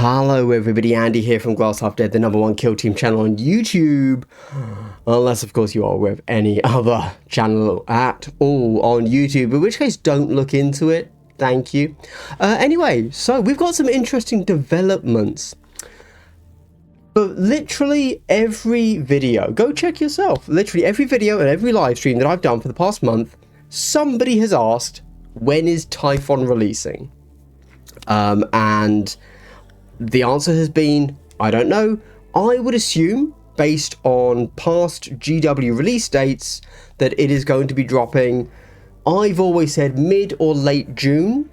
Hello everybody, Andy here from Glass Half Dead, the #1 Kill Team channel on YouTube. Unless of course you are aware of any other channel at all on YouTube, in which case don't look into it, thank you. Anyway, so we've got some interesting developments. But literally every video, go check yourself, literally every video and every live stream that I've done for the past month, somebody has asked, when is Typhon releasing? And the answer has been, I don't know. I would assume, based on past GW release dates, that it is going to be dropping. I've always said mid or late June.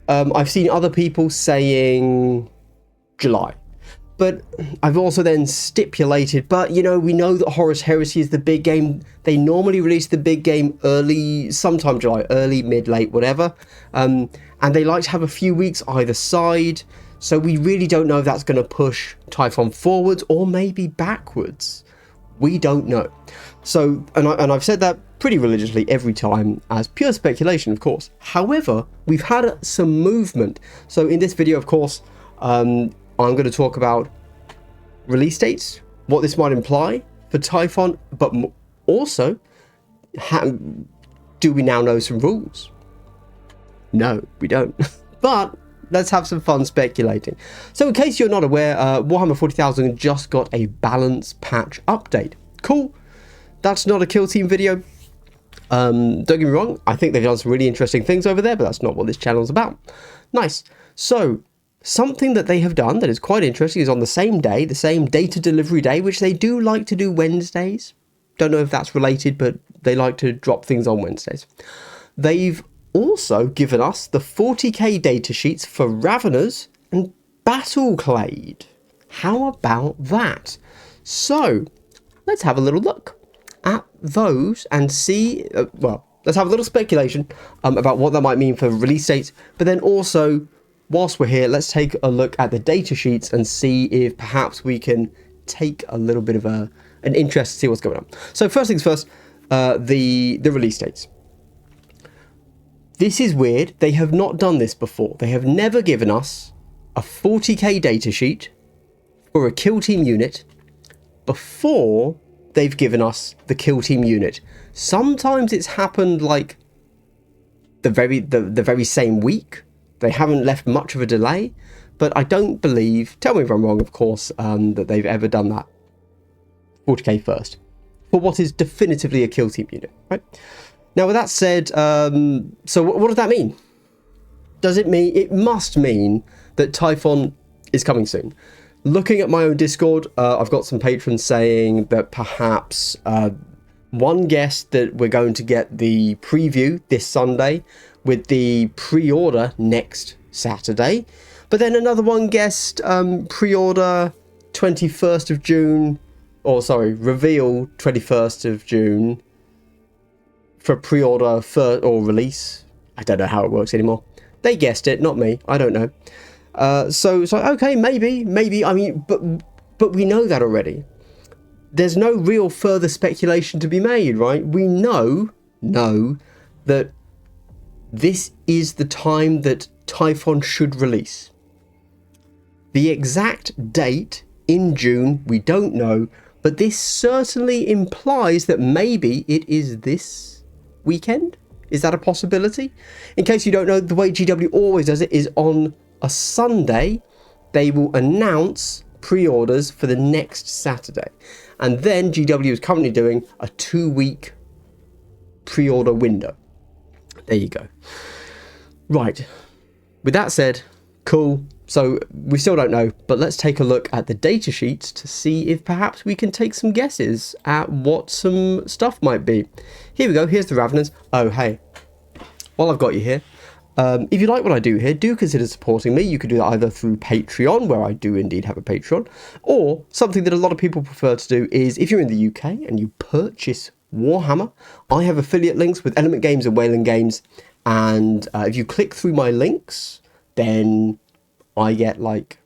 I've seen other people saying July. But I've also then stipulated, but you know, we know that Horus Heresy is the big game. They normally release the big game early, sometime July, early, mid, late, whatever. And they like to have a few weeks either side. So we really don't know if that's going to push Typhon forwards or maybe backwards. We don't know. So, and I've said that pretty religiously every time as pure speculation, of course. However, we've had some movement. So in this video, of course, I'm going to talk about release dates, what this might imply for Typhon, but also, do we now know some rules? No, we don't. But let's have some fun speculating. So in case you're not aware, Warhammer 40,000 just got a balance patch update. Cool. That's not a Kill Team video. Don't get me wrong, I think they've done some really interesting things over there, but that's not what this channel is about. Nice. So, something that they have done that is quite interesting is on the same day, the same data delivery day, which they do like to do Wednesdays. Don't know if that's related, but they like to drop things on Wednesdays. They've also given us the 40k datasheets for Raveners and Battleclade. How about that? So, let's have a little look at those and see, well, let's have a little speculation about what that might mean for release dates, but then also, whilst we're here, let's take a look at the data sheets and see if perhaps we can take a little bit of an interest to see what's going on. So first things first, the release dates. This is weird. They have not done this before. They have never given us a 40k datasheet for a Kill Team unit before they've given us the Kill Team unit. Sometimes it's happened like the very same week. They haven't left much of a delay, but I don't believe, tell me if I'm wrong, of course, that they've ever done that 40k first for what is definitively a Kill Team unit, right? Now, with that said, so what does that mean? Does it mean, it must mean that Typhon is coming soon. Looking at my own Discord, I've got some patrons saying that perhaps one guessed that we're going to get the preview this Sunday with the pre-order next Saturday. But then another one guessed pre-order 21st of June, or sorry, reveal 21st of June for pre-order or release. I don't know how it works anymore. They guessed it, not me. I don't know. So okay, maybe. I mean, but we know that already. There's no real further speculation to be made, right? We know that this is the time that Typhon should release. The exact date in June, we don't know, but this certainly implies that maybe it is this weekend. Is that a possibility? In case you don't know, the way GW always does it is on a Sunday, they will announce pre-orders for the next Saturday. And then GW is currently doing a 2-week pre-order window. There you go. Right. With that said, cool. So we still don't know, but let's take a look at the data sheets to see if perhaps we can take some guesses at what some stuff might be. Here we go. Here's the Raveners. Oh, hey. While I've got you here, if you like what I do here, do consider supporting me. You can do that either through Patreon, where I do indeed have a Patreon, or something that a lot of people prefer to do is if you're in the UK and you purchase Warhammer, I have affiliate links with Element Games and Wayland Games, and if you click through my links, then I get like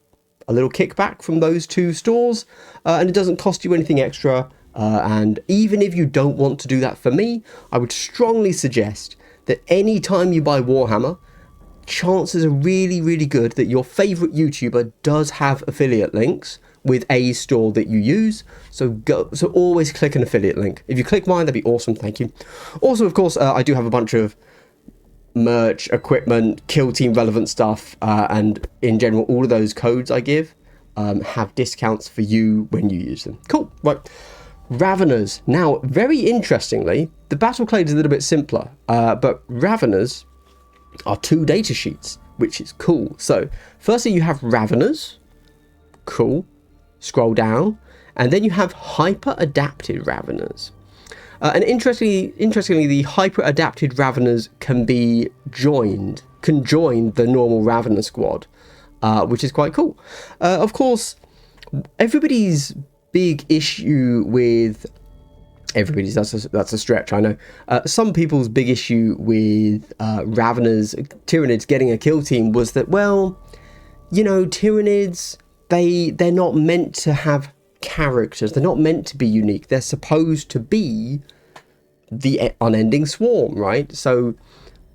a little kickback from those two stores, and it doesn't cost you anything extra. And even if you don't want to do that for me, I would strongly suggest that any time you buy Warhammer, chances are really, really good that your favorite YouTuber does have affiliate links with a store that you use. So always click an affiliate link. If you click mine, that'd be awesome. Thank you. Also, of course, I do have a bunch of merch, equipment, Kill Team relevant stuff, and in general, all of those codes I give have discounts for you when you use them. Cool. Right. Raveners. Now, very interestingly, the Battleclade is a little bit simpler, but Raveners are 2 data sheets, which is cool. So, firstly, you have Raveners. Cool. Scroll down, and then you have hyper-adapted Raveners. And interestingly, the hyper-adapted Raveners can join the normal Ravener squad, which is quite cool. Of course, everybody's big issue with that's a stretch, I know. Some people's big issue with Raveners, Tyranids getting a kill team was that, well, you know, Tyranids, they're not meant to have characters. They're not meant to be unique. They're supposed to be the unending swarm, right? So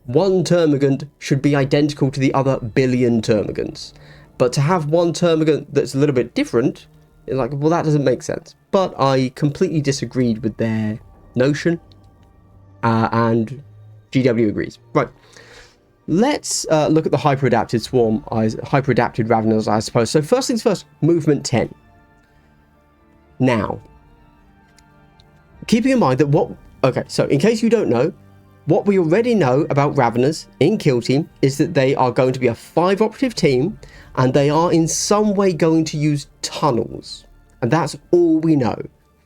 one Termagant should be identical to the other billion Termagants. But to have one Termagant that's a little bit different, it's like, well, that doesn't make sense. But I completely disagreed with their notion, and GW agrees. Right. Let's look at the hyper-adapted hyper-adapted Raveners, I suppose. So first things first, movement 10. Now, keeping in mind that okay, so in case you don't know, what we already know about Raveners in Kill Team is that they are going to be a 5 operative team, and they are in some way going to use tunnels. And that's all we know.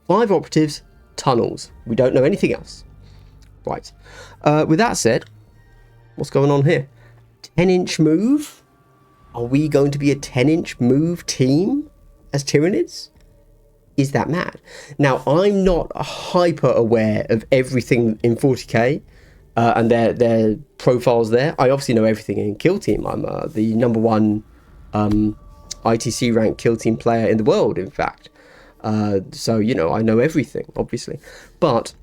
5 operatives, tunnels. We don't know anything else. Right. With that said, what's going on here? 10-inch move? Are we going to be a 10-inch move team as Tyranids? Is that mad? Now, I'm not hyper aware of everything in 40k and their profiles there. I obviously know everything in Kill Team. I'm the #1 ITC ranked Kill Team player in the world, in fact. So, you know, I know everything, obviously. But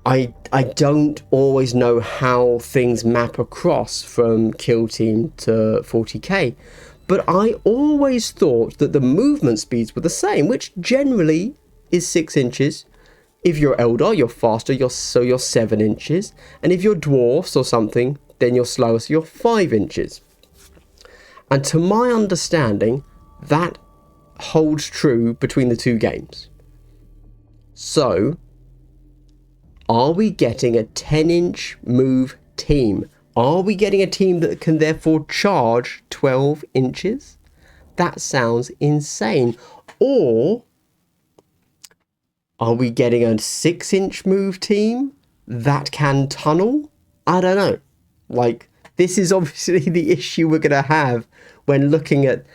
I don't always know how things map across from Kill Team to 40k. But I always thought that the movement speeds were the same, which generally is 6 inches. If you're Eldar, you're faster, so you're 7 inches. And if you're dwarfs or something, then you're slower, so you're 5 inches. And to my understanding, that holds true between the 2 games. So, are we getting a 10-inch move team? Are we getting a team that can therefore charge 12 inches? That sounds insane. Or are we getting a 6-inch move team that can tunnel? I don't know. Like, this is obviously the issue we're going to have when looking at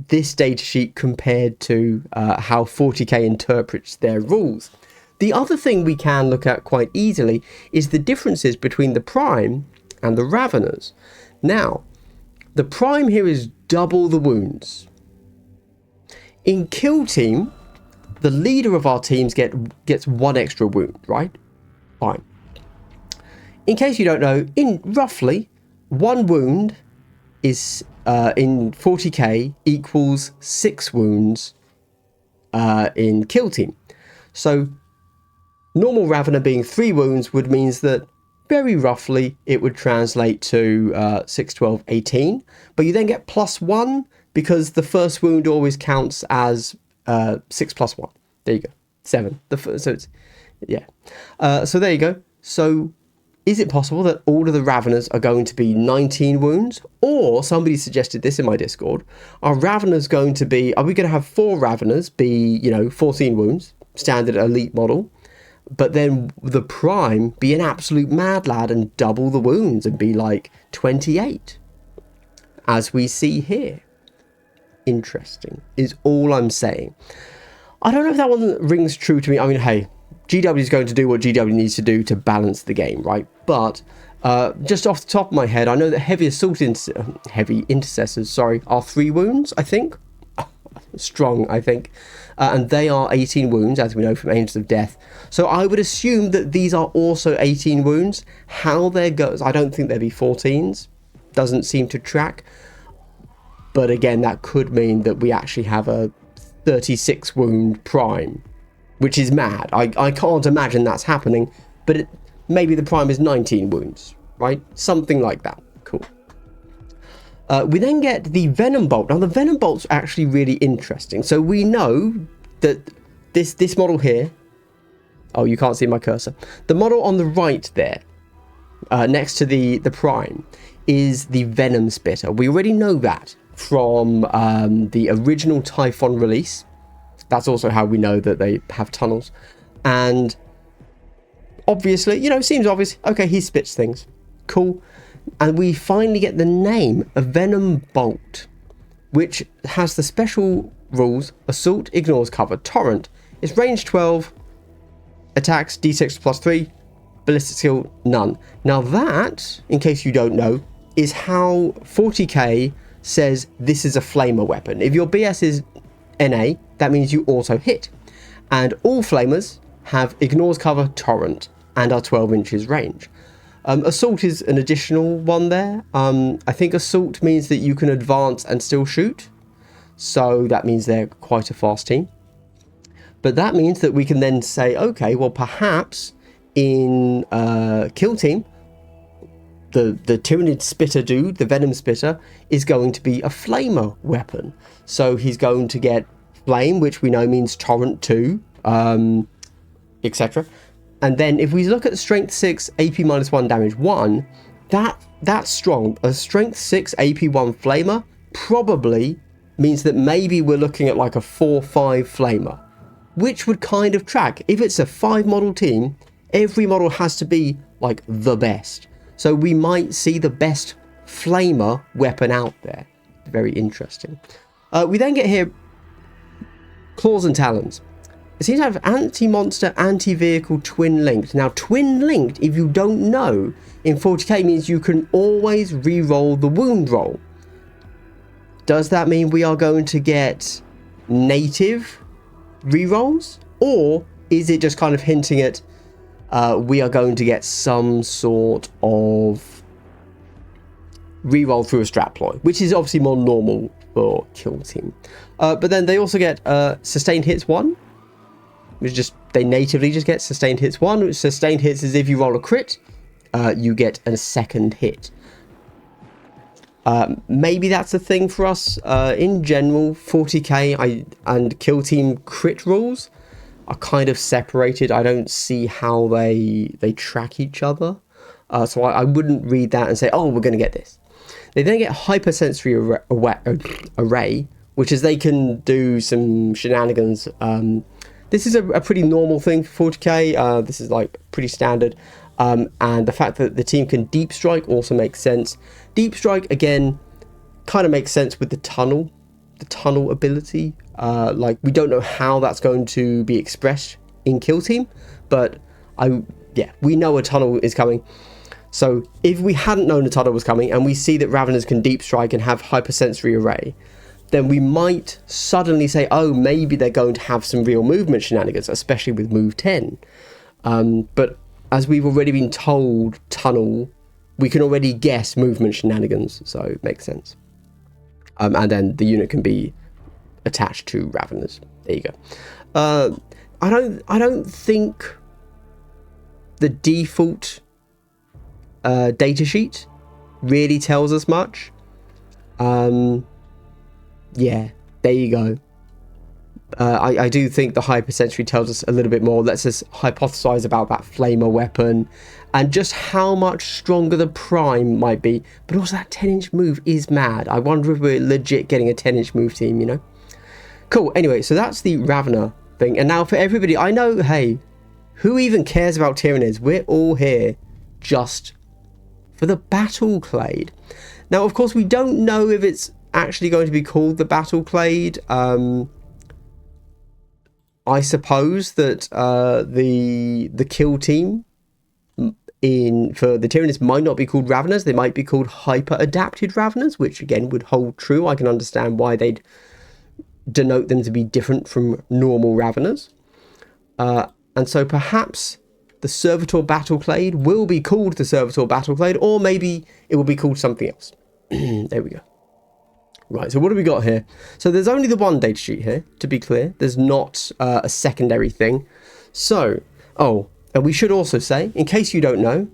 this datasheet compared to how 40k interprets their rules. The other thing we can look at quite easily is the differences between the Prime and the Raveners. Now, the Prime here is double the wounds. In Kill Team, the leader of our teams gets 1 extra wound, right? Fine. In case you don't know, in roughly 1 wound is in 40k equals 6 wounds in Kill Team. So normal Ravener being 3 wounds would means that very roughly it would translate to 6, 12, 18. But you then get +1 because the first wound always counts as 6 + 1. There you go. 7. So it's, yeah. So there you go. So is it possible that all of the Raveners are going to be 19 wounds? Or, somebody suggested this in my Discord, are we going to have 4 Raveners be, 14 wounds, standard elite model, but then the Prime be an absolute mad lad and double the wounds and be like 28, as we see here? Interesting, is all I'm saying. I don't know if that one rings true to me. I mean, hey, GW is going to do what GW needs to do to balance the game, right? But just off the top of my head, I know that heavy intercessors, are 3 wounds, I think. Strong, I think. And they are 18 wounds, as we know from Angels of Death. So I would assume that these are also 18 wounds. How there goes, I don't think there'd be 14s. doesn't seem to track. But again, that could mean that we actually have a 36 wound prime, which is mad. I can't imagine that's happening, but maybe the prime is 19 wounds, right? Something like that. Cool. We then get the Venom Bolt. Now, the Venom Bolt's actually really interesting. So we know that this model here, oh, you can't see my cursor. The model on the right there, next to the prime, is the Venom Spitter. We already know that from the original Typhon Release. That's also how we know that they have tunnels. And obviously, you know, seems obvious. Okay, he spits things. Cool. And we finally get the name, a Venom Bolt, which has the special rules: Assault, Ignores Cover, Torrent. It's range 12, attacks D6 plus 3, ballistic skill none. Now that, in case you don't know, is how 40k says this is a flamer weapon. If your BS is NA, that means you also hit. And all flamers have Ignores Cover, Torrent, and are 12 inches range. Assault is an additional one there. I think Assault means that you can advance and still shoot. So that means they're quite a fast team. But that means that we can then say, okay, well, perhaps in Kill Team, the Tyranid Spitter dude, the Venom Spitter, is going to be a flamer weapon. So he's going to get Flame, which we know means Torrent 2, etc. And then if we look at Strength 6, AP minus 1, damage 1, that's strong. A Strength 6, AP 1 flamer probably means that maybe we're looking at like a 4-5 flamer, which would kind of track. If it's a 5 model team, every model has to be like the best. So we might see the best flamer weapon out there. Very interesting. We then get here Claws and Talons. It seems to have anti-monster, anti-vehicle, twin-linked. Now, twin-linked, if you don't know, in 40k means you can always re-roll the wound roll. Does that mean we are going to get native re-rolls? Or is it just kind of hinting at we are going to get some sort of re-roll through a strat ploy, which is obviously more normal for Kill Team. But then they also get Sustained Hits 1, which just, they natively just get Sustained Hits 1, which Sustained Hits is if you roll a crit, you get a second hit. Maybe that's a thing for us. In general, 40k and Kill Team crit rules are kind of separated. I don't see how they track each other. So I wouldn't read that and say, oh, we're going to get this. They then get Hypersensory Array, which is they can do some shenanigans. This is a pretty normal thing for 40k. This is like pretty standard. And the fact that the team can Deep Strike also makes sense. Deep Strike, again, kind of makes sense with the tunnel ability. Like, we don't know how that's going to be expressed in Kill Team, but we know a tunnel is coming. So if we hadn't known a tunnel was coming and we see that Raveners can Deep Strike and have Hypersensory Array, then we might suddenly say, oh, maybe they're going to have some real movement shenanigans, especially with move 10. But as we've already been told tunnel, we can already guess movement shenanigans, so it makes sense. And then the unit can be attached to Raveners. There you go. I don't think the default datasheet really tells us much. Yeah, there you go. I do think the Hypersensory tells us a little bit more, lets us hypothesize about that flamer weapon and just how much stronger the prime might be. But also that 10-inch move is mad. I wonder if we're legit getting a 10-inch move team, you know? Cool, anyway, so that's the Ravener thing. And now for everybody, I know, hey, who even cares about Tyranids? We're all here just for the Battleclade. Now, of course, we don't know if it's actually going to be called the Battleclade. I suppose that the Kill Team for the Tyranids might not be called Raveners. They might be called Hyper-Adapted Raveners, which again would hold true. I can understand why they'd denote them to be different from normal Raveners. And so perhaps the Servitor Battleclade will be called the Servitor Battleclade, or maybe it will be called something else. There we go. Right, so what do we got here? So there's only the one datasheet here, to be clear. There's not a secondary thing. So, oh, and we should also say, in case you don't know,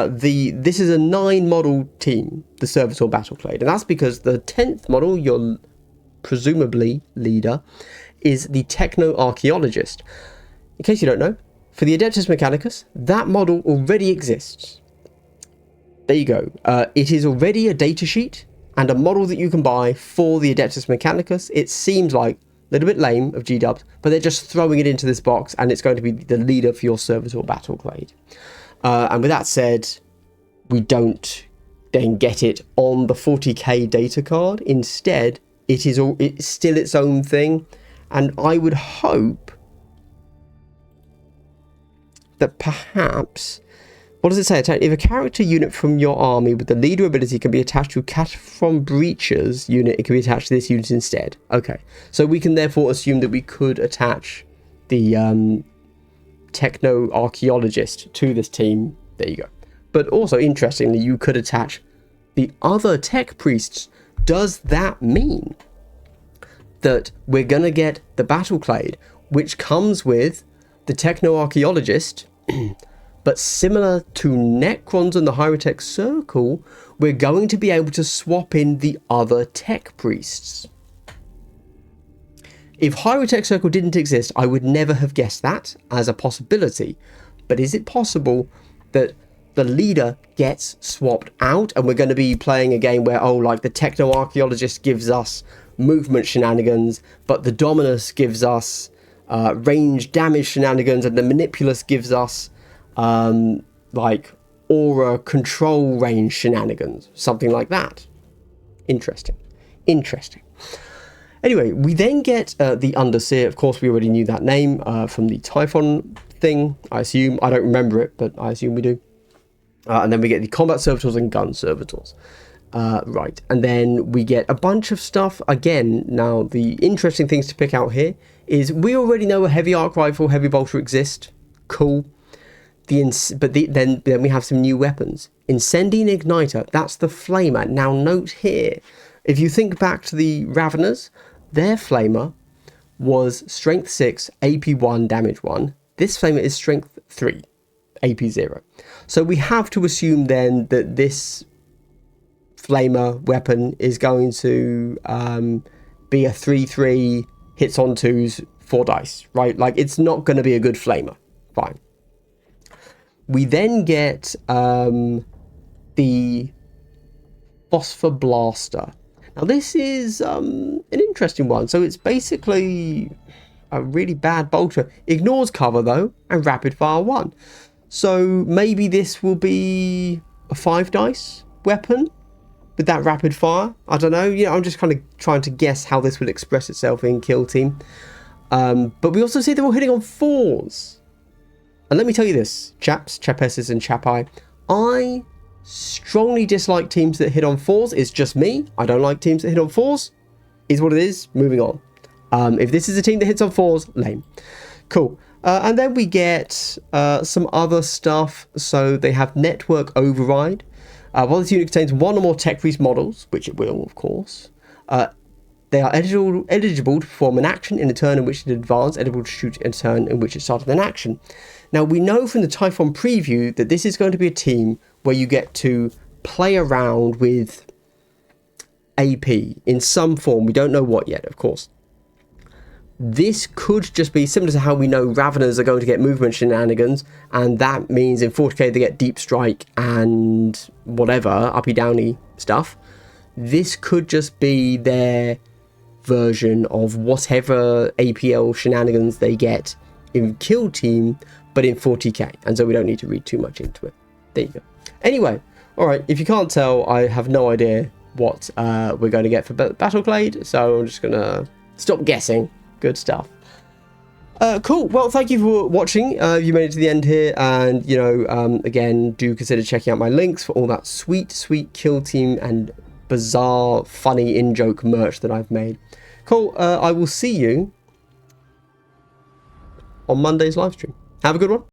this is a 9-model team, the Servitor Battleclade. And that's because the 10th model, your presumably leader, is the Techno-Archaeologist. In case you don't know, for the Adeptus Mechanicus, that model already exists. There you go. It is already a datasheet and a model that you can buy for the Adeptus Mechanicus. It seems like a little bit lame of G-dubs, but they're just throwing it into this box, and it's going to be the leader for your Servitor Battleclade. And with that said, we don't then get it on the 40k data card. Instead, it's still its own thing, and I would hope that perhaps, what does it say? If a character unit from your army with the leader ability can be attached to Cataphrone Breacher's unit, it can be attached to this unit instead. Okay, so we can therefore assume that we could attach the Techno-Archaeologist to this team. There you go. But also, interestingly, you could attach the other Tech Priests. Does that mean that we're going to get the Battleclade, which comes with the Techno-Archaeologist, but similar to Necrons and the Hierotech Circle, we're going to be able to swap in the other Tech Priests? If Hierotech Circle didn't exist, I would never have guessed that as a possibility. But is it possible that the leader gets swapped out and we're going to be playing a game where, oh, like the Techno-Archaeologist gives us movement shenanigans, but the Dominus gives us range damage shenanigans, and the Manipulus gives us like aura control range shenanigans, something like that? Interesting. Anyway, we then get the Underseer. Of course, we already knew that name from the Typhon thing, I assume. I don't remember it, but I assume we do. And then we get the Combat Servitors and Gun Servitors. Right, and then we get a bunch of stuff. Again, now the interesting things to pick out here is we already know a heavy arc rifle, heavy bolter exist. Cool. Then we have some new weapons. Incendiing Igniter, that's the Flamer. Now note here, if you think back to the Raveners, their Flamer was Strength 6, AP 1, Damage 1. This Flamer is Strength 3, AP 0. So we have to assume then that this Flamer weapon is going to be a 3/3, hits on 2s, 4 dice, right? Like, it's not going to be a good Flamer. Fine. We then get the Phosphor Blaster. Now, this is an interesting one. So it's basically a really bad bolter. Ignores cover, though, and rapid fire 1. So maybe this will be a 5 dice weapon with that rapid fire. I don't know. You know, I'm just kind of trying to guess how this will express itself in Kill Team. But we also see they're all hitting on 4s. And let me tell you this, chaps, chapesses and chapai, I strongly dislike teams that hit on 4s. It's just me. I don't like teams that hit on 4s. Is what it is. Moving on. If this is a team that hits on 4s, lame. Cool. And then we get some other stuff. So they have Network Override. While this unit contains one or more Tech Priest models, which it will, of course, they are eligible to perform an action in a turn in which it advanced, eligible to shoot in a turn in which it started an action. Now, we know from the Typhon preview that this is going to be a team where you get to play around with AP in some form. We don't know what yet, of course. This could just be similar to how we know Raveners are going to get movement shenanigans, and that means in 40k they get deep strike and whatever, uppy downy stuff. This could just be their version of whatever APL shenanigans they get in Kill Team, but in 40k, and so we don't need to read too much into it. There you go. Anyway, alright, if you can't tell, I have no idea what we're going to get for Battleclade, so I'm just going to stop guessing. Good stuff. Cool. Well, thank you for watching. You made it to the end here, and you know, again, do consider checking out my links for all that sweet Kill Team and bizarre, funny in-joke merch that I've made. Cool. I will see you on Monday's live stream. Have a good one.